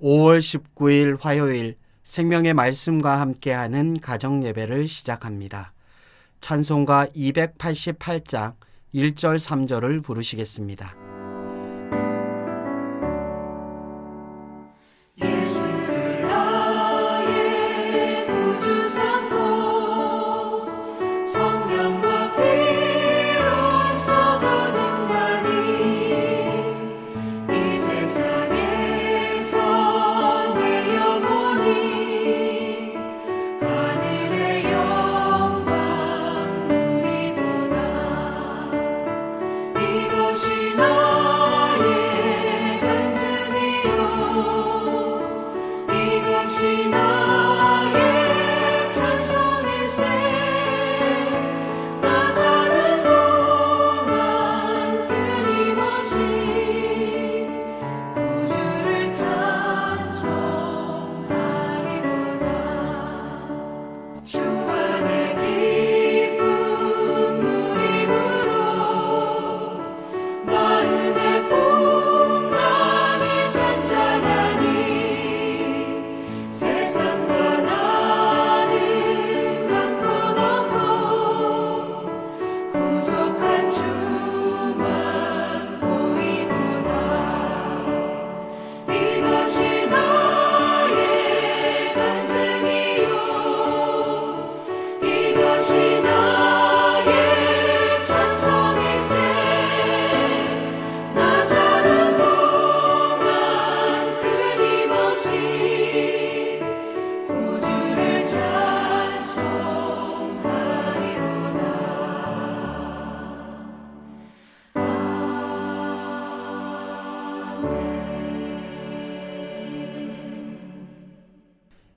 5월 19일 화요일 생명의 말씀과 함께하는 가정예배를 시작합니다. 찬송가 288장 1절 3절을 부르시겠습니다.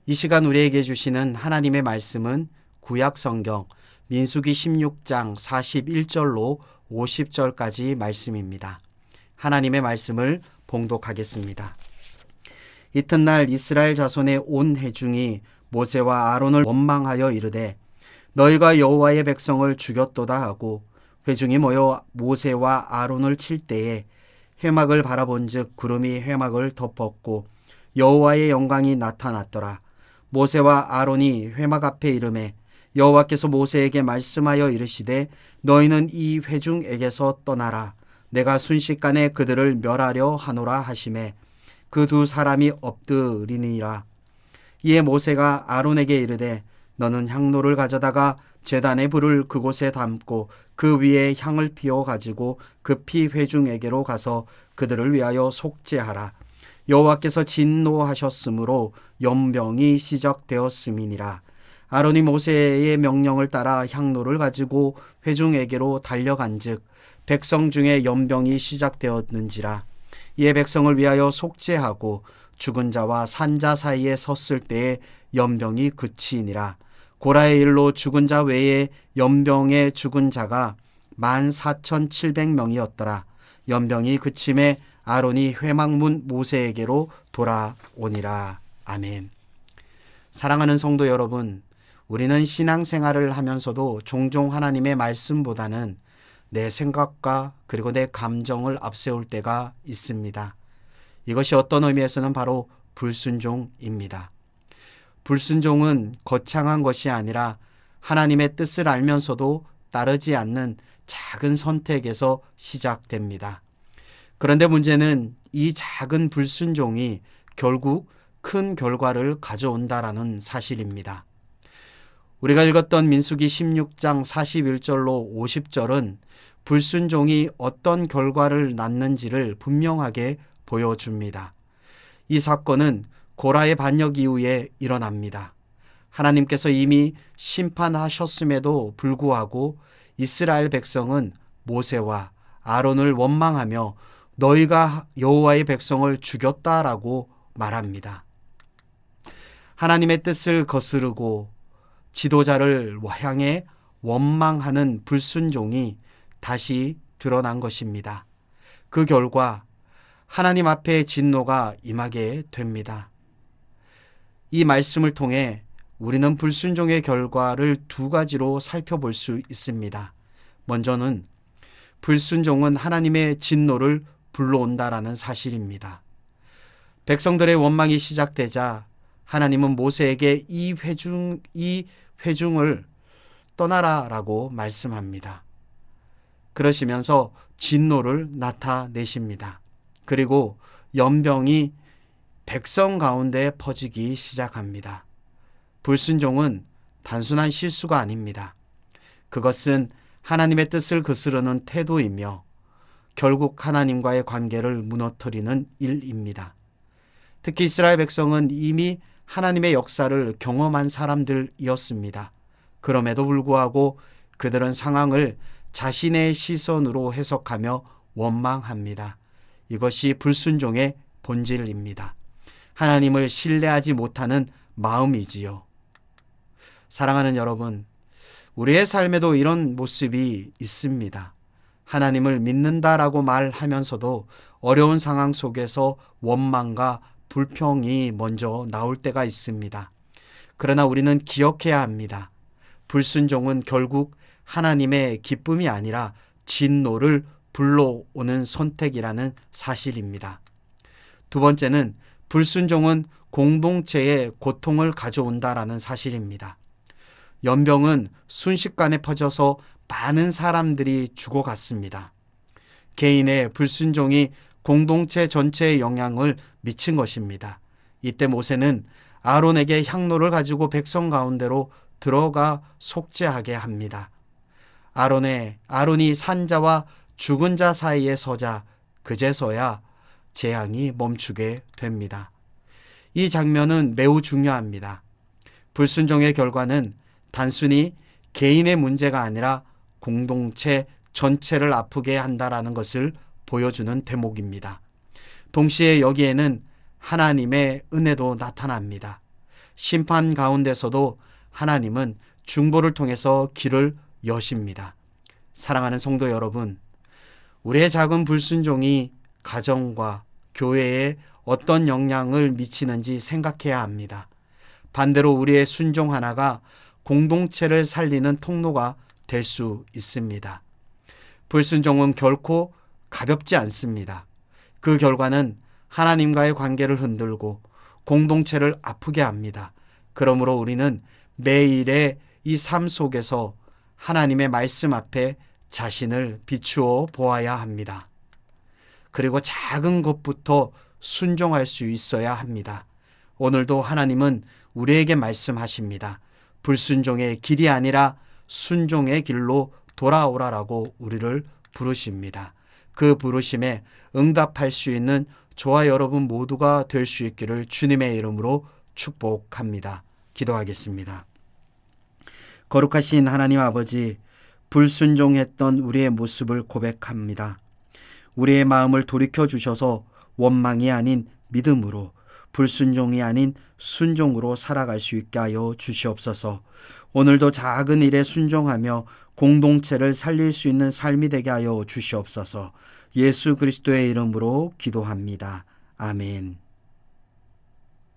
이 시간 우리에게 주시는 하나님의 말씀은 구약성경 민수기 16장 41절로 50절까지 말씀입니다. 하나님의 말씀을 봉독하겠습니다. 이튿날 이스라엘 자손의 온 회중이 모세와 아론을 원망하여 이르되 너희가 여호와의 백성을 죽였도다 하고 회중이 모여 모세와 아론을 칠 때에 회막을 바라본즉 구름이 회막을 덮었고 여호와의 영광이 나타났더라. 모세와 아론이 회막 앞에 이르매 여호와께서 모세에게 말씀하여 이르시되 너희는 이 회중에게서 떠나라. 내가 순식간에 그들을 멸하려 하노라 하시매 그 두 사람이 엎드리니라. 이에 모세가 아론에게 이르되 너는 향로를 가져다가 제단의 불을 그곳에 담고 그 위에 향을 피워 가지고 급히 회중에게로 가서 그들을 위하여 속죄하라. 여호와께서 진노하셨으므로 연병이 시작되었음이니라. 아론이 모세의 명령을 따라 향로를 가지고 회중에게로 달려간즉 백성 중에 연병이 시작되었는지라. 이에 백성을 위하여 속죄하고 죽은 자와 산 자 사이에 섰을 때에 연병이 그치니라. 고라의 일로 죽은 자 외에 연병에 죽은 자가 14,700명이었더라. 연병이 그침에 아론이 회막문 모세에게로 돌아오니라. 아멘. 사랑하는 성도 여러분, 우리는 신앙생활을 하면서도 종종 하나님의 말씀보다는 내 생각과 그리고 내 감정을 앞세울 때가 있습니다. 이것이 어떤 의미에서는 바로 불순종입니다. 불순종은 거창한 것이 아니라 하나님의 뜻을 알면서도 따르지 않는 작은 선택에서 시작됩니다. 그런데 문제는 이 작은 불순종이 결국 큰 결과를 가져온다라는 사실입니다. 우리가 읽었던 민수기 16장 41절로 50절은 불순종이 어떤 결과를 낳는지를 분명하게 보여줍니다. 이 사건은 고라의 반역 이후에 일어납니다. 하나님께서 이미 심판하셨음에도 불구하고 이스라엘 백성은 모세와 아론을 원망하며 너희가 여호와의 백성을 죽였다라고 말합니다. 하나님의 뜻을 거스르고 지도자를 향해 원망하는 불순종이 다시 드러난 것입니다. 그 결과 하나님 앞에 진노가 임하게 됩니다. 이 말씀을 통해 우리는 불순종의 결과를 두 가지로 살펴볼 수 있습니다. 먼저는 불순종은 하나님의 진노를 불러온다라는 사실입니다. 백성들의 원망이 시작되자 하나님은 모세에게 이 회중을 떠나라라고 말씀합니다. 그러시면서 진노를 나타내십니다. 그리고 연병이 백성 가운데 퍼지기 시작합니다. 불순종은 단순한 실수가 아닙니다. 그것은 하나님의 뜻을 거스르는 태도이며 결국 하나님과의 관계를 무너뜨리는 일입니다. 특히 이스라엘 백성은 이미 하나님의 역사를 경험한 사람들이었습니다. 그럼에도 불구하고 그들은 상황을 자신의 시선으로 해석하며 원망합니다. 이것이 불순종의 본질입니다. 하나님을 신뢰하지 못하는 마음이지요. 사랑하는 여러분, 우리의 삶에도 이런 모습이 있습니다. 하나님을 믿는다라고 말하면서도 어려운 상황 속에서 원망과 불평이 먼저 나올 때가 있습니다. 그러나 우리는 기억해야 합니다. 불순종은 결국 하나님의 기쁨이 아니라 진노를 불러오는 선택이라는 사실입니다. 두 번째는 불순종은 공동체에 고통을 가져온다라는 사실입니다. 연병은 순식간에 퍼져서 많은 사람들이 죽어갔습니다. 개인의 불순종이 공동체 전체에 영향을 미친 것입니다. 이때 모세는 아론에게 향로를 가지고 백성 가운데로 들어가 속죄하게 합니다. 아론이 산자와 죽은 자 사이에 서자 그제서야 재앙이 멈추게 됩니다. 이 장면은 매우 중요합니다. 불순종의 결과는 단순히 개인의 문제가 아니라 공동체 전체를 아프게 한다라는 것을 보여주는 대목입니다. 동시에 여기에는 하나님의 은혜도 나타납니다. 심판 가운데서도 하나님은 중보를 통해서 길을 여십니다. 사랑하는 성도 여러분, 우리의 작은 불순종이 가정과 교회에 어떤 영향을 미치는지 생각해야 합니다. 반대로 우리의 순종 하나가 공동체를 살리는 통로가 될 수 있습니다. 불순종은 결코 가볍지 않습니다. 그 결과는 하나님과의 관계를 흔들고 공동체를 아프게 합니다. 그러므로 우리는 매일의 이 삶 속에서 하나님의 말씀 앞에 자신을 비추어 보아야 합니다. 그리고 작은 것부터 순종할 수 있어야 합니다. 오늘도 하나님은 우리에게 말씀하십니다. 불순종의 길이 아니라 순종의 길로 돌아오라라고 우리를 부르십니다. 그 부르심에 응답할 수 있는 저와 여러분 모두가 될 수 있기를 주님의 이름으로 축복합니다. 기도하겠습니다. 거룩하신 하나님 아버지, 불순종했던 우리의 모습을 고백합니다. 우리의 마음을 돌이켜 주셔서 원망이 아닌 믿음으로, 불순종이 아닌 순종으로 살아갈 수 있게 하여 주시옵소서. 오늘도 작은 일에 순종하며 공동체를 살릴 수 있는 삶이 되게 하여 주시옵소서. 예수 그리스도의 이름으로 기도합니다. 아멘.